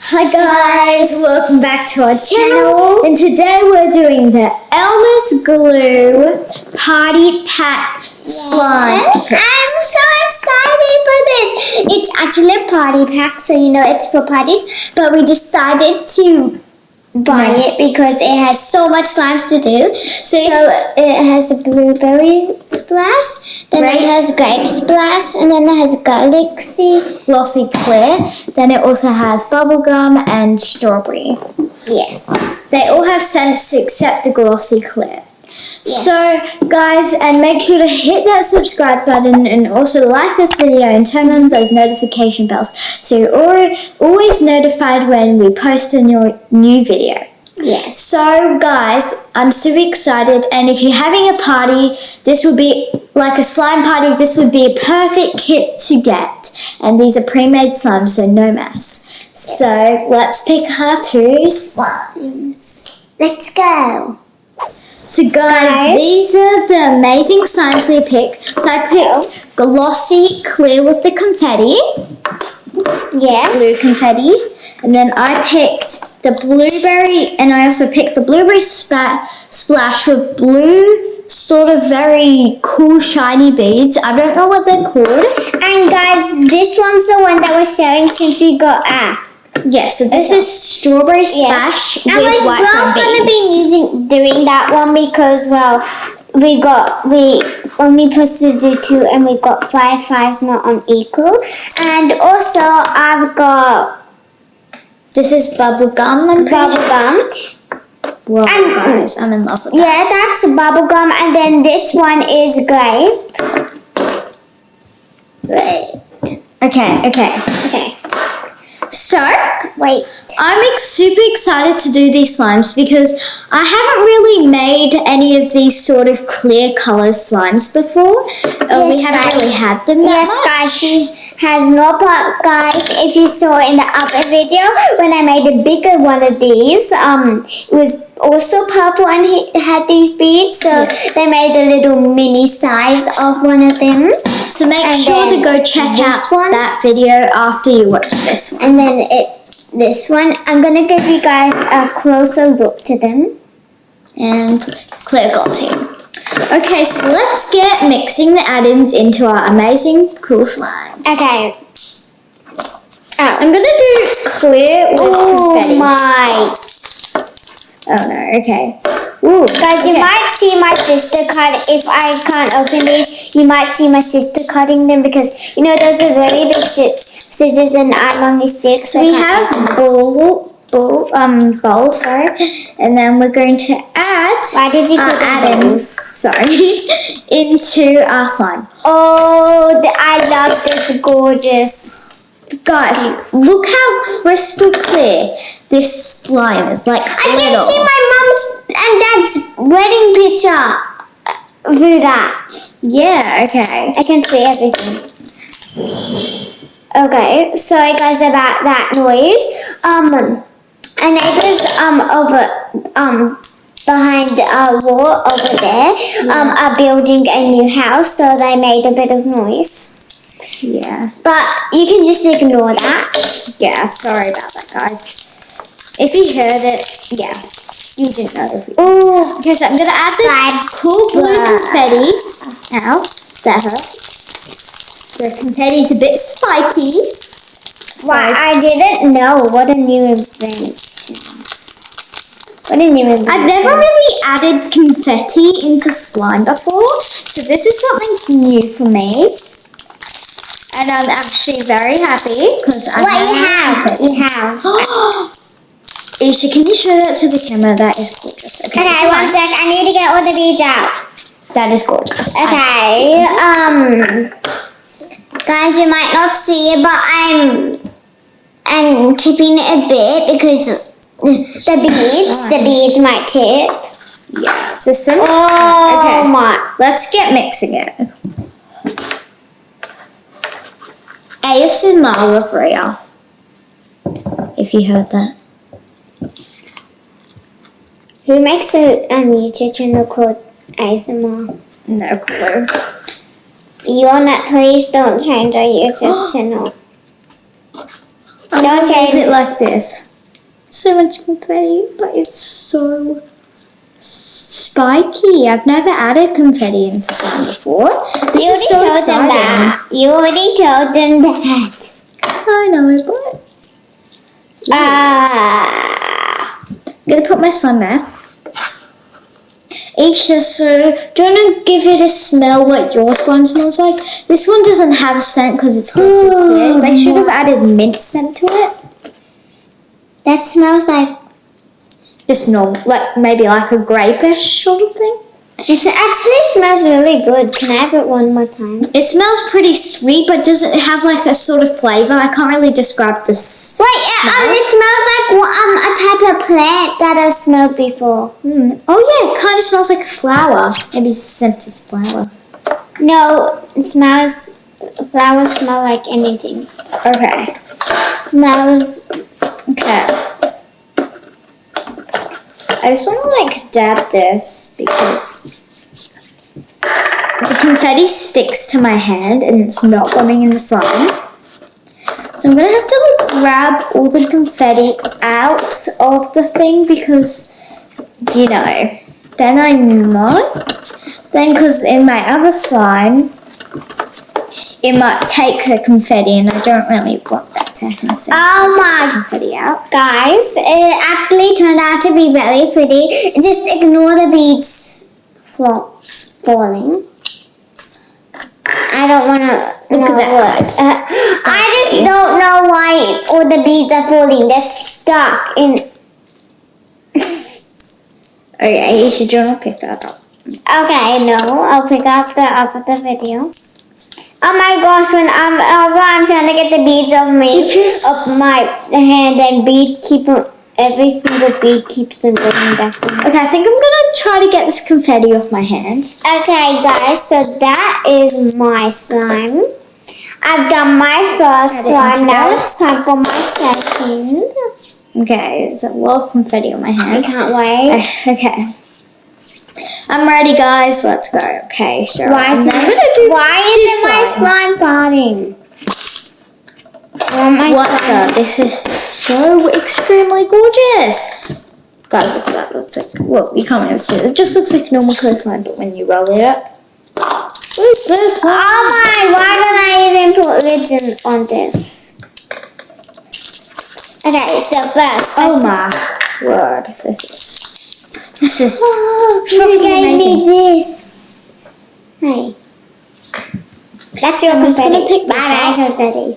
Hi guys, welcome back to our channel, and today we're doing the Elmer's Glue Party Pack Slime. I'm so excited for this. It's actually a party pack, so you know it's for parties, but we decided to buy it because it has so much slimes to do. So it has a blueberry splash, then it has grape splash, and then it has galaxy glossy clear. Then it also has bubblegum and strawberry. Yes. They all have scents except the glossy clear. Yes. So guys, and make sure to hit that subscribe button and also like this video and turn on those notification bells so you're always notified when we post a new video. Yes. So guys, I'm super excited, and if you're having a party, this would be like a slime party, this would be a perfect kit to get. And these are pre-made slimes, so no mess. Yes. So let's pick our two slimes. Let's go. So guys, these are the amazing slimes we picked. So I picked glossy clear with the confetti. Yes. Blue confetti. And then I picked the blueberry, and I also picked the blueberry splash with blue, sort of very cool shiny beads. I don't know what they're called. And guys, this one's the one that we're showing since we got Yes, so this is strawberry splash with white foam beads. And we're going to be doing that one because, well, we only supposed to do 2 and we got 5 5s not unequal. And also I've got, this is bubblegum and bubblegum. Wow, guys, I'm in love with that. Yeah, that's bubblegum, and then this one is grape. Right. Okay. So, I'm super excited to do these slimes because I haven't really made any of these sort of clear colour slimes before. We haven't really had them that much. Guys, she has no part, guys. If you saw in the other video, when I made a bigger one of these, it was also purple and it had these beads, so they made a little mini size of one of them. So make sure to go check out that video after you watch this one. And then this one, I'm going to give you guys a closer look to them. And clear glossy. Okay, so let's get mixing the add-ins into our amazing cool slime. Okay. I'm going to do clear with confetti. My. Oh no, okay. Ooh, guys, you might see my sister cut. If I can't open these, you might see my sister cutting them because, you know, those are really big scissors and I'm only 6. So we have bowls, and then we're going to add add-ins, into our slime. Oh, I love this, gorgeous. Guys, look how crystal clear this slime is. Like, I can see my mom's and dad's wedding picture through that. Yeah, okay. I can see everything. Okay, sorry guys about that noise. Our neighbors over behind our wall over there are building a new house, so they made a bit of noise. Yeah. But you can just ignore that. Yeah, sorry about that, guys. If you heard it, yeah, you didn't know. Oh, okay, so I'm going to add the cool blue confetti. Ow, that hurt. The confetti's a bit spiky. Wow, I didn't know. What a new invention. I've never really added confetti into slime before, so this is something new for me. And I'm actually very happy because I You have. Isha, can you show that to the camera? That is gorgeous. Okay, one sec. I need to get all the beads out. That is gorgeous. Okay. Guys, you might not see it, but I'm chipping it a bit because the beads might tip. Yeah, it's a simple. Oh okay. My! Let's get mixing it. ASMR with Rhea. If you heard that. Who makes a YouTube channel called ASMR? No clue. You're not. Please don't change our YouTube channel. I'm gonna leave it like this. So much confetti, but it's so spiky. I've never added confetti into something before. This is so exciting. You already told them that. I know, but I'm gonna put my slime there. Aisha, so do you want to give it a smell what your slime smells like? This one doesn't have a scent because it's really clear. They should have added mint scent to it. That smells like Just normal, like maybe like a grape-ish sort of thing. it actually smells really good. Can I have it one more time? It smells pretty sweet, but does it have like a sort of flavour? I can't really describe this. Wait, it smells like a type of plant that I smelled before. Oh yeah, it kind of smells like a flower. Maybe it's scent is flower. No, flowers smell like anything. Okay. Smells. Okay. I just want to like dab this because the confetti sticks to my hand and it's not going in the slime. So I'm going to have to like grab all the confetti out of the thing because, you know, then I might. Then because in my other slime, it might take the confetti and I don't really want that to happen. So Oh my confetti out. guys, it actually turned out to be very pretty. Just ignore the beads falling. I don't want to Look at that, guys. I just don't know why all the beads are falling. They're stuck in. Okay, you should want to pick that up. Okay, no, I'll pick up the video. Oh my gosh, when I'm trying to get the beads off my hand, and every single bead keeps on going back. Okay, I think I'm gonna try to get this confetti off my hand. Okay, guys, so that is my slime. I've done my first slime. Now it's time for my second. Okay, there's a lot of confetti on my I hand. can't wait. Okay. I'm ready, guys. Let's go. Okay, so Why is my slime. slime farting? What the? This is so extremely gorgeous. Guys, look at that. Looks like, well, you can't really see it. It just looks like normal clear slime, but when you roll it up, look at this. Oh my, why don't I even put lids on this? Okay, so first. Oh my word. This is Oh, you shocking gave amazing. me this. Hey. That's your I'm just confetti. gonna pick this Bye, up. confetti.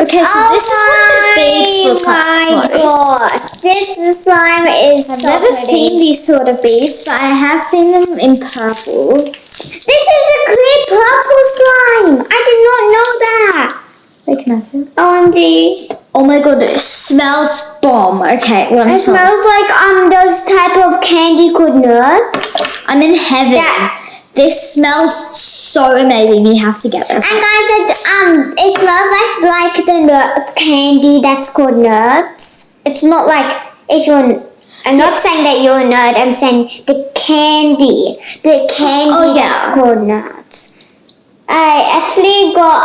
Okay, so this is what the beads look like. Oh my gosh, this slime is I've so never pretty. seen these sort of beads, but I have seen them in purple. This is a clear purple slime. I did not know that. They can have it. OMG. Oh my god, it smells bomb. Okay, let me It smell. smells like those type of candy called nuts. I'm in heaven. Yeah. This smells so amazing. You have to get this. And guys, it smells like the nut candy that's called nuts. It's not like if you're. I'm not saying that you're a nerd. I'm saying the candy that's called nuts. I actually got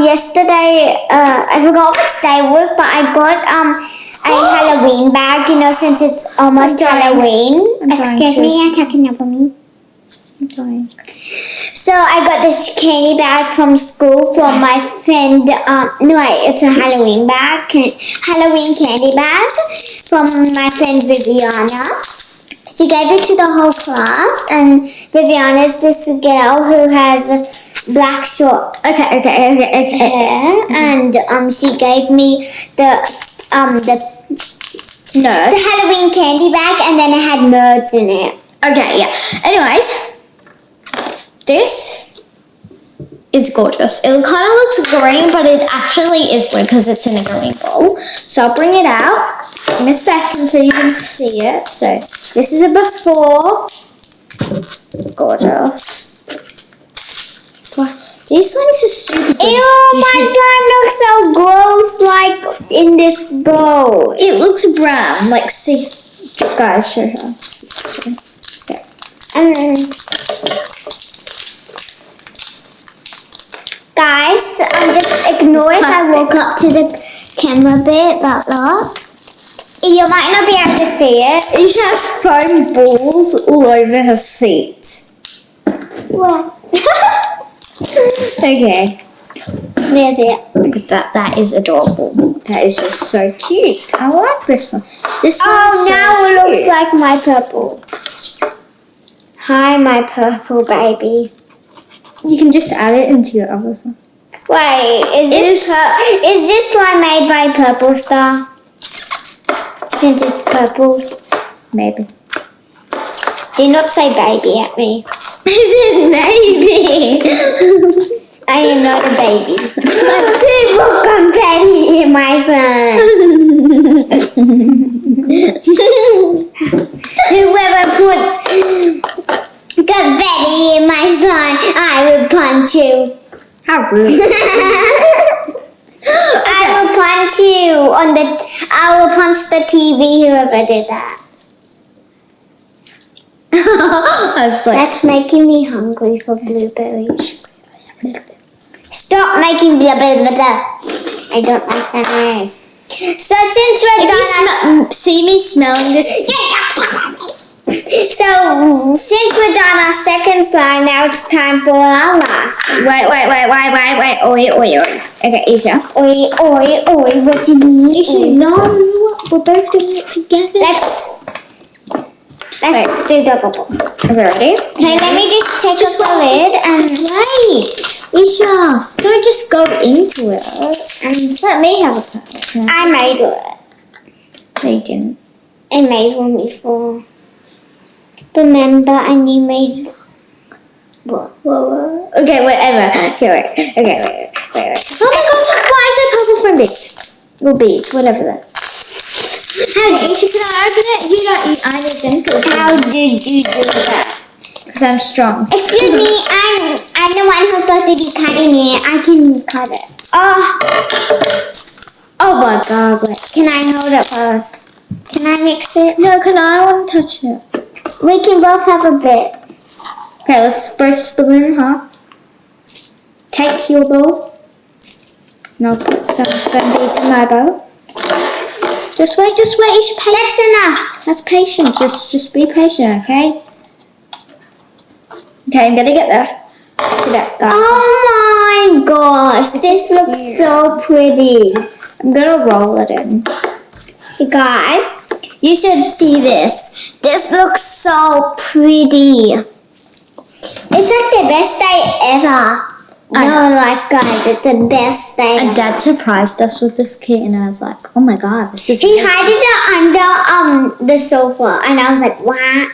yesterday. I forgot which day it was, but I got a Halloween bag. You know, since it's almost Halloween. Excuse me, you're talking about me. I'm dying. So I got this candy bag from school from my friend. It's a Halloween bag, Halloween candy bag from my friend Viviana. She gave it to the whole class, and Viviana is this girl who has black short Okay. hair, and she gave me the Nerd. Halloween candy bag, and then it had nerds in it. Okay, yeah. Anyways, this is gorgeous. It kind of looks green, but it actually is blue because it's in a green bowl. So I'll bring it out in a second so you can see it. So this is a before. Gorgeous. Wow. These slimes are super good. Ew, my slime looks so gross, like in this bowl. It looks brown. Like, see. Guys, show her. Okay. Guys, just ignore if I walk up to the camera a bit, that lot. You might not be able to see it. She has foam balls all over her seat. What? Okay. Maybe. Look at that. That is adorable. That is just so cute. I like this one. This Oh, one's so now it cute. looks like my purple. Hi, my purple baby. You can just add it into your other one. Wait, is this one made by Purple Star? Since it's purple. Maybe. Do not say baby at me. Is it maybe? I am not a baby. People confetti in my slime. Whoever put confetti in my slime, I will punch you. How rude. I will punch you I will punch the TV, whoever did that. I was like, That's making me hungry for blueberries. Stop making blah blah blah blah. I don't like that noise. So since we're if done, you see me smelling this, so since we're done our second slime, now it's time for our last. wait. Oi. Okay, Isha. Oi, what do you mean? Isha, no. We're both doing it together. Let's do double. Okay, ready? Okay, let me just take off the lid and Wait, Isha, don't just go into it. and Let me have a turn. I made it. No, you didn't. I made one before. Remember, and you made what? Whoa. Okay, whatever. Okay, wait. Okay, wait. Oh my god, why is there purple from beads? Well, beads, whatever that. Hey, Isha, can I open it? You don't eat either then. How did you do that? Because I'm strong. Excuse me, I'm the one who's supposed to be cutting it. I can cut it. Oh my god, wait. Can I hold it first? Can I mix it? No, can I want to touch it? We can both have a bit. Okay, let's both split it in half. Take your bowl. And I'll put some foam beads in my bowl. Just wait, you should patient. That's enough. That's patient. Just be patient, okay? Okay, I'm gonna get there. Look at that, guys. Oh my gosh, this looks so pretty. I'm gonna roll it in. You guys, you should see this. This looks so pretty. It's like the best day ever. I No, like guys, it's the best day. And Dad surprised us with this kit, and I was like, "Oh my god, this is!" He hid it under the sofa, and I was like, "Wow!"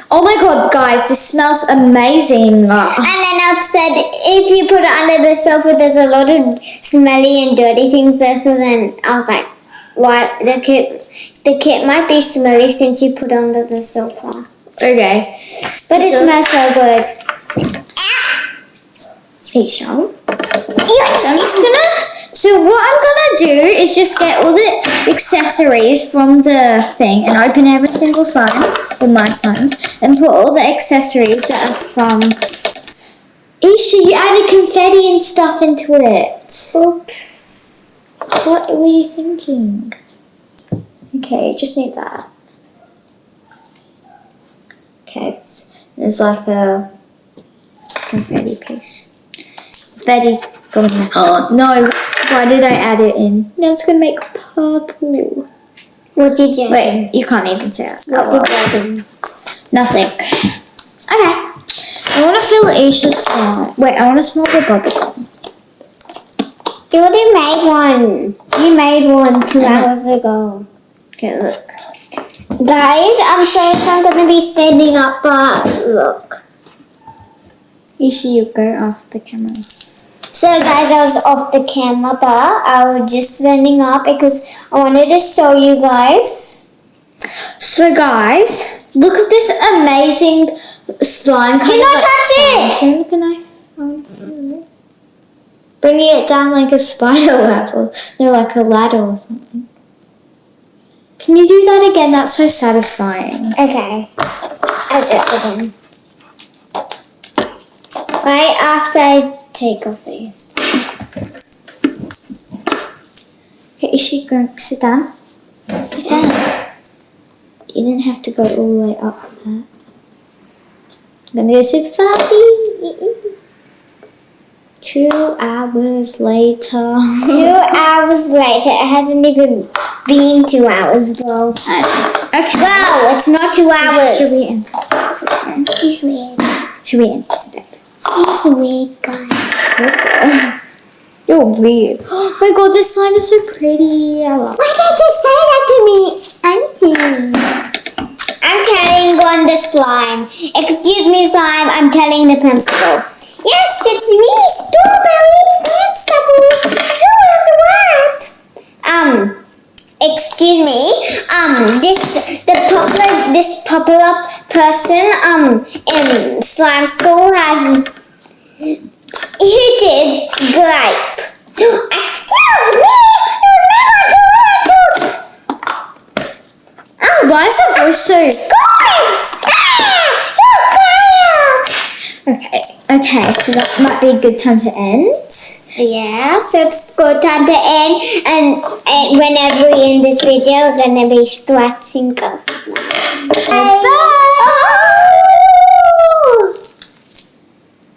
Oh my god, guys, this smells amazing. And then I said, if you put it under the sofa, there's a lot of smelly and dirty things there. So then I was like, "What? The kit might be smelly since you put it under the sofa, Okay. but it smells so good." Isha. I'm just gonna. So what I'm gonna do is just get all the accessories from the thing and open every single slime with my slimes and put all the accessories that are from. Isha, you added confetti and stuff into it. Oops. What were you thinking? Okay, just need that. Okay, there's like a confetti piece. Confetti going there. Oh no! Why did I add it in? No, it's gonna make purple. What did you do? Wait, you can't even say it. What did I do? Nothing. Okay. I want to feel Isha's smell. Wait, I want to smell the bubblegum. You already made one. You made one 2 hours ago. Okay, look. Guys, I'm sorry if I'm going to be standing up, but look. Isha, you go off the camera. So guys, I was off the camera, but I was just standing up because I wanted to show you guys. So guys, look at this amazing slime. Do not touch it! Can I? Bringing it down like a spider web or like a ladder or something. Can you do that again? That's so satisfying. Okay, I'll do it again. Right after I take off these. Okay, is she going to sit down? Sit down. You didn't have to go all the way up for that. I'm gonna go super fast. 2 hours later. 2 hours later. It hasn't even been 2 hours, bro. Okay. Wow, it's not 2 hours. Should we enter? She's weird. Should we enter? She's weird, guys. You're weird. Oh my god, this slime is so pretty. I love it. Why did you say that to me? I'm telling on the slime. Excuse me, slime. I'm telling the principal. Yes, it's me, Strawberry Principal. Who is what? Excuse me. This popular person in slime school has heated grape. Excuse me. You never do it. Why is her voice so... Okay, so that might be a good time to end. Yeah, so it's good time to end, and whenever we end this video, we're gonna be scratching us. Bye.